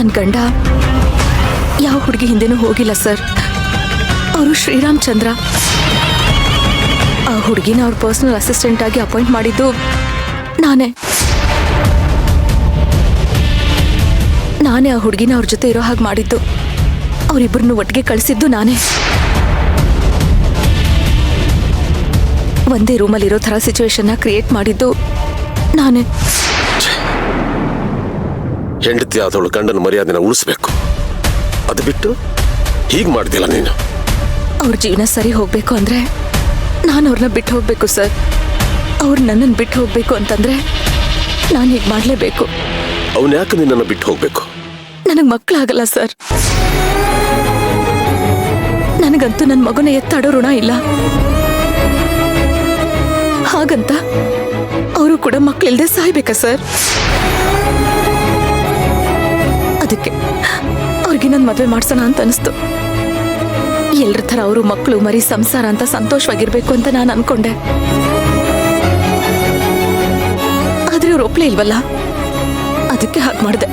ನನ್ನ ಗಂಡ ಯಾವ ಹುಡುಗಿ ಹಿಂದೆನೂ ಹೋಗಿಲ್ಲ ಸರ್. ಅವರು ಶ್ರೀರಾಮ್ ಚಂದ್ರ. ಆ ಹುಡುಗಿನ ಅವ್ರ ಪರ್ಸನಲ್ ಅಸಿಸ್ಟೆಂಟ್ ಆಗಿ ಅಪಾಯಿಂಟ್ ಮಾಡಿದ್ದು ನಾನೇ ಆ ಹುಡುಗಿನ ಅವ್ರ ಜೊತೆ ಇರೋ ಹಾಗೆ ಮಾಡಿದ್ದು, ಅವರಿಬ್ಬರನ್ನು ಒಟ್ಟಿಗೆ ಕಳಿಸಿದ್ದು ನಾನೇ. ಒಂದೇ ರೂಮಲ್ಲಿ ಇರೋ ಥರ ಸಿಚುವೇಶನ್ನ ಕ್ರಿಯೇಟ್ ಮಾಡಿದ್ದು ನಾನೇ. ಹೆಂಡತಿ ಆದವಳು ಗಂಡನ ಮರ್ಯಾದೆನ ಉಳಿಸ್ಬೇಕು, ಅದು ಬಿಟ್ಟು ಹೀಗೆ ಮಾಡ್ದಿಲ್ಲ ನೀನು. ಅವ್ರ ಜೀವನ ಸರಿ ಹೋಗ್ಬೇಕು ಅಂದ್ರೆ ನಾನು ಅವ್ರನ್ನ ಬಿಟ್ಟು ಹೋಗ್ಬೇಕು ಸರ್. ಅವ್ರು ನನ್ನನ್ನು ಬಿಟ್ಟು ಹೋಗ್ಬೇಕು ಅಂತಂದ್ರೆ ನಾನು ಹೀಗೆ ಮಾಡಲೇಬೇಕು. ಅವನು ಯಾಕೆ ನಿನ್ನನ್ನು ಬಿಟ್ಟು ಹೋಗ್ಬೇಕು? ನನಗೆ ಮಕ್ಕಳಾಗಲ್ಲ ಸರ್. ನನಗಂತೂ ನನ್ನ ಮಗುನ ಎತ್ತಾಡೋ ಋಣ ಇಲ್ಲ. ಹಾಗಂತ ಅವರು ಕೂಡ ಮಕ್ಕಳಿಲ್ದೆ ಸಾಯ್ಬೇಕಾ ಸರ್? ಅದಕ್ಕೆ ಅವ್ರಿಗೆ ನನ್ನ ಮದುವೆ ಮಾಡ್ಸೋಣ ಅಂತ ಅನಿಸ್ತು. ಎಲ್ಲರ ಥರ ಅವರು ಮಕ್ಕಳು ಮರಿ ಸಂಸಾರ ಅಂತ ಸಂತೋಷವಾಗಿರ್ಬೇಕು ಅಂತ ನಾನು ಅನ್ಕೊಂಡೆ. ಆದ್ರೆ ಅವ್ರು ಒಪ್ಲೇ ಇಲ್ವಲ್ಲ, ಅದಕ್ಕೆ ಹಾಗೆ ಮಾಡಿದೆ.